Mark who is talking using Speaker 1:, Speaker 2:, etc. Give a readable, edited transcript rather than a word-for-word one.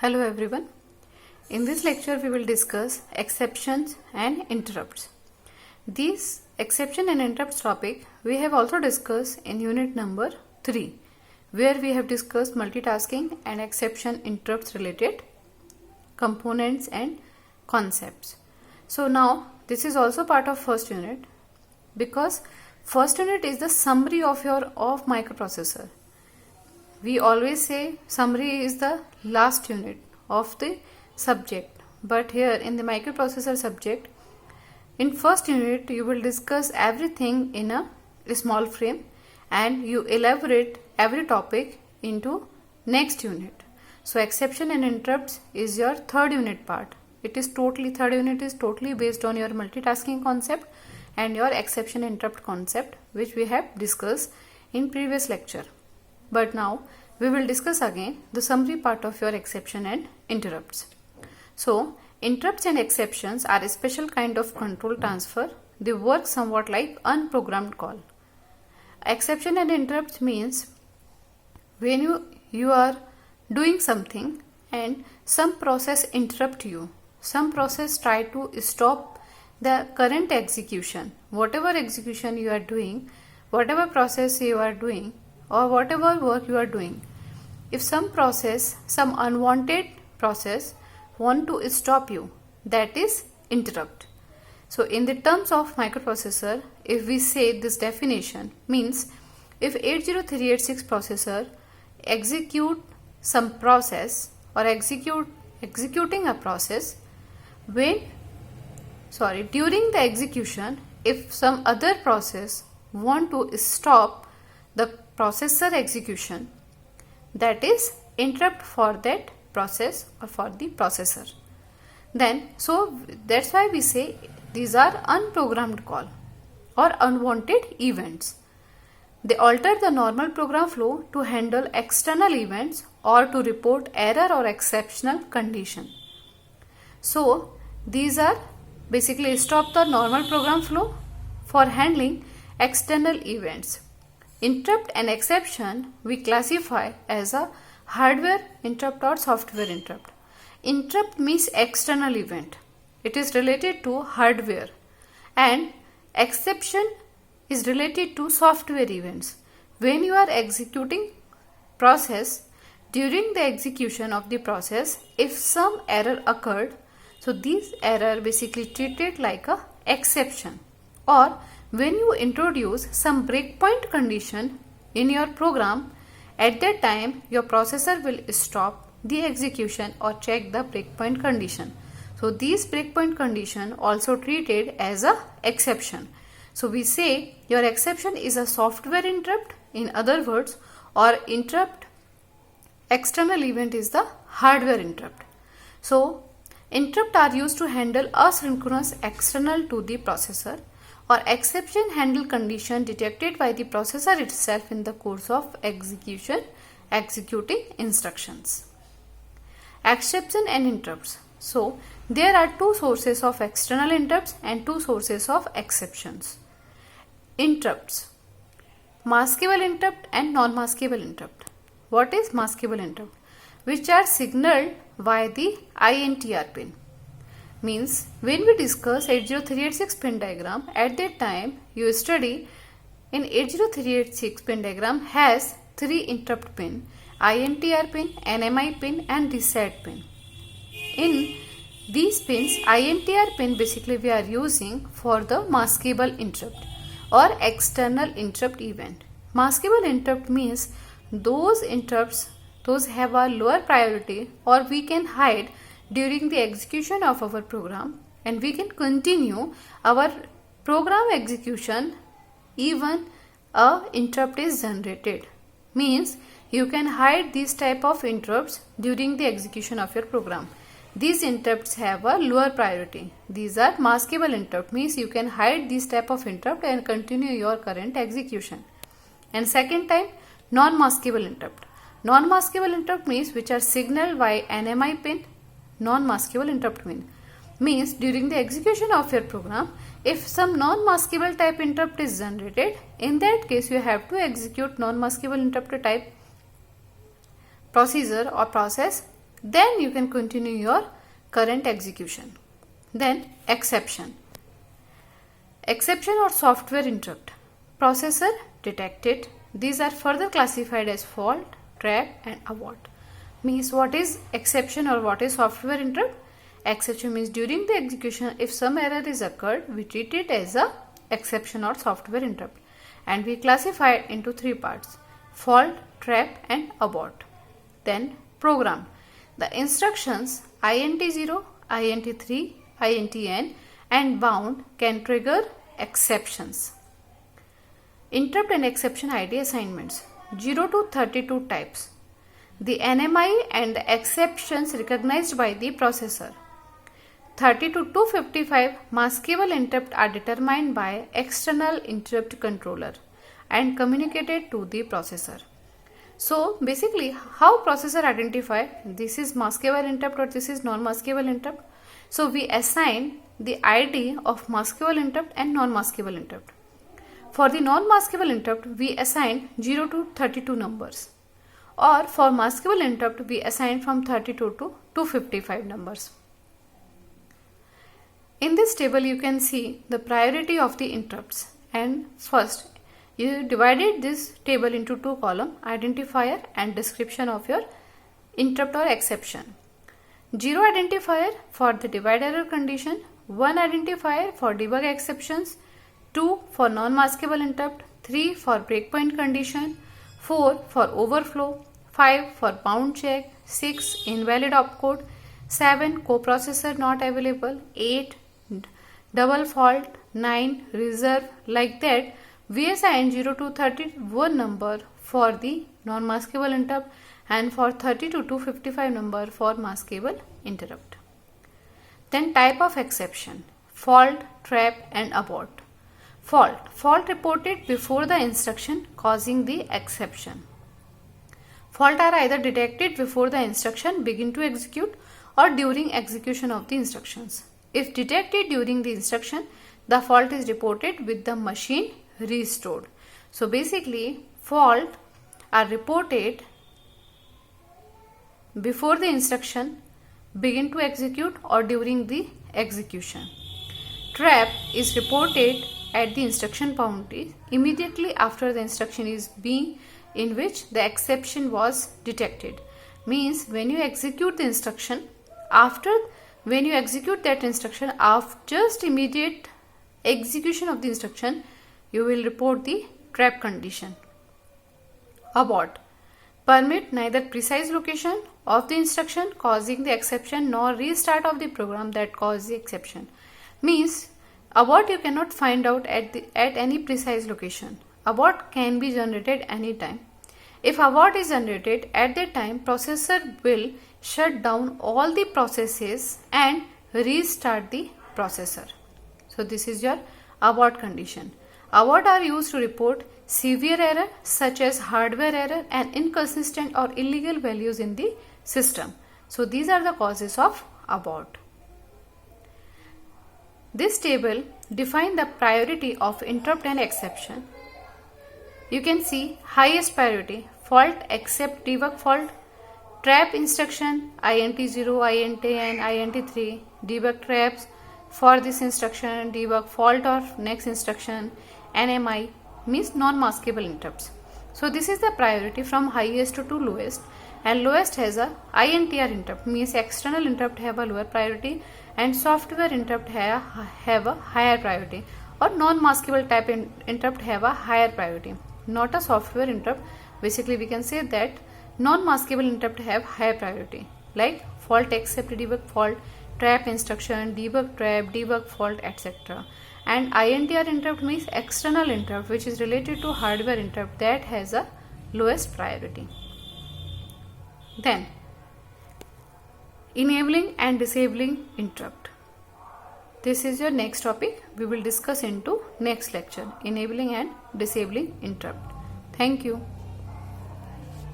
Speaker 1: Hello everyone. In this lecture we will discuss exceptions and interrupts. These exception and interrupts topic we have also discussed in unit number 3 where we have discussed multitasking and exception interrupts related components and concepts. So now this is also part of first unit because first unit is the summary of microprocessor. We always say summary is the last unit of the subject, but here in the microprocessor subject, in first unit you will discuss everything in a small frame and you elaborate every topic into next unit. So exception and interrupts is your third unit part. Third unit is totally based on your multitasking concept and your exception interrupt concept, which we have discussed in previous lecture. But now we will discuss again the summary part of your exception and interrupts. So interrupts and exceptions are a special kind of control transfer. They work somewhat like unprogrammed call. Exception and interrupts means when you are doing something and some process interrupt you. Some process try to stop the current execution. Whatever execution you are doing, whatever process you are doing, or whatever work you are doing, if some unwanted process want to stop you, that is interrupt. So in the terms of microprocessor, if we say this definition means if 80386 processor execute some process or executing a process during the execution, if some other process want to stop the processor execution, that is interrupt for that process or for the processor. So that's why we say these are unprogrammed call or unwanted events. They alter the normal program flow to handle external events or to report error or exceptional condition. So these are basically stop the normal program flow for handling external events. Interrupt and exception we classify as a hardware interrupt or software interrupt. Interrupt means external event. It is related to hardware, and exception is related to software events. When you are executing process, during the execution of the process, if some error occurred, so this error basically treated like a exception. Or when you introduce some breakpoint condition in your program, at that time your processor will stop the execution or check the breakpoint condition. So these breakpoint condition also treated as a exception. So we say your exception is a software interrupt, in other words, or interrupt external event is the hardware interrupt. So interrupt are used to handle asynchronous external to the processor, or exception handle condition detected by the processor itself in the course of executing instructions. Exception and interrupts. So there are two sources of external interrupts and two sources of exceptions. Interrupts: maskable interrupt and non-maskable interrupt. What is maskable interrupt? Which are signaled by the INTR pin. Means when we discuss 80386 pin diagram, at that time you study in 80386 pin diagram has 3 interrupt pin: INTR pin, NMI pin and reset pin. In these pins, INTR pin basically we are using for the maskable interrupt or external interrupt event. Maskable interrupt means those interrupts have a lower priority, or we can hide during the execution of our program, and we can continue our program execution even a interrupt is generated. Means you can hide these type of interrupts during the execution of your program. These interrupts have a lower priority. These are maskable interrupt, means you can hide this type of interrupt and continue your current execution. And second type, non-maskable interrupt. Non-maskable interrupt means which are signaled by NMI pin. Non-maskable interrupt means during the execution of your program, if some non-maskable type interrupt is generated, in that case you have to execute non-maskable interrupt type procedure or process Then you can continue your current execution. Then exception. Exception or software interrupt. Processor detected. These are further classified as fault, trap and abort. Means what is exception or what is software interrupt? Exception means during the execution if some error is occurred, we treat it as a exception or software interrupt. And we classify it into three parts: fault, trap and abort. Then program. The instructions int0, int3, intn and bound can trigger exceptions. Interrupt and exception ID assignments. 0 to 32 types. The NMI and the exceptions recognized by the processor. 30 to 255 maskable interrupt are determined by external interrupt controller and communicated to the processor. So basically how processor identify this is maskable interrupt or this is non-maskable interrupt? So we assign the ID of maskable interrupt and non-maskable interrupt. For the non-maskable interrupt we assign 0 to 32 numbers, or for maskable interrupt we assign from 32 to 255 numbers. In this table you can see the priority of the interrupts, and first you divided this table into two columns: identifier and description of your interrupt or exception. 0 identifier for the divide error condition, 1 identifier for debug exceptions, 2 for non-maskable interrupt, 3 for breakpoint condition, 4 for overflow, 5 for bound check, 6 invalid opcode, 7 coprocessor not available, 8 double fault, 9 reserve. Like that we assign 0 to 31 number for the non-maskable interrupt and for 30 to 255 number for maskable interrupt. Then type of exception: fault, trap and abort. Fault reported before the instruction causing the exception. Fault are either detected before the instruction begin to execute or during execution of the instructions. If detected during the instruction, the fault is reported with the machine restored. So basically fault are reported before the instruction begin to execute or during the execution. Trap is reported at the instruction boundary immediately after the instruction is being in which the exception was detected. Means when you execute the instruction, when you execute that instruction after just immediate execution of the instruction, you will report the trap condition. Abort. Permit neither precise location of the instruction causing the exception nor restart of the program that caused the exception. Means abort you cannot find out at any precise location. Abort can be generated anytime. If abort is generated at that time, processor will shut down all the processes and restart the processor. So this is your abort condition. Abort are used to report severe error such as hardware error and inconsistent or illegal values in the system. So these are the causes of abort. This table defines the priority of interrupt and exception. You can see highest priority: fault except debug fault, trap instruction int0, intn, int3, debug traps for this instruction, debug fault of next instruction, NMI means non-maskable interrupts. So this is the priority from highest to lowest, and lowest has a INTR interrupt means external interrupt have a lower priority and software interrupt have a higher priority, or non-maskable type interrupt have a higher priority, not a software interrupt. Basically we can say that non-maskable interrupt have higher priority, like fault except debug fault, trap instruction, debug trap, debug fault, etc. And INTR interrupt means external interrupt which is related to hardware interrupt that has a lowest priority. Then enabling and disabling interrupt. This is your next topic. We will discuss into next lecture: enabling and disabling interrupt. Thank you.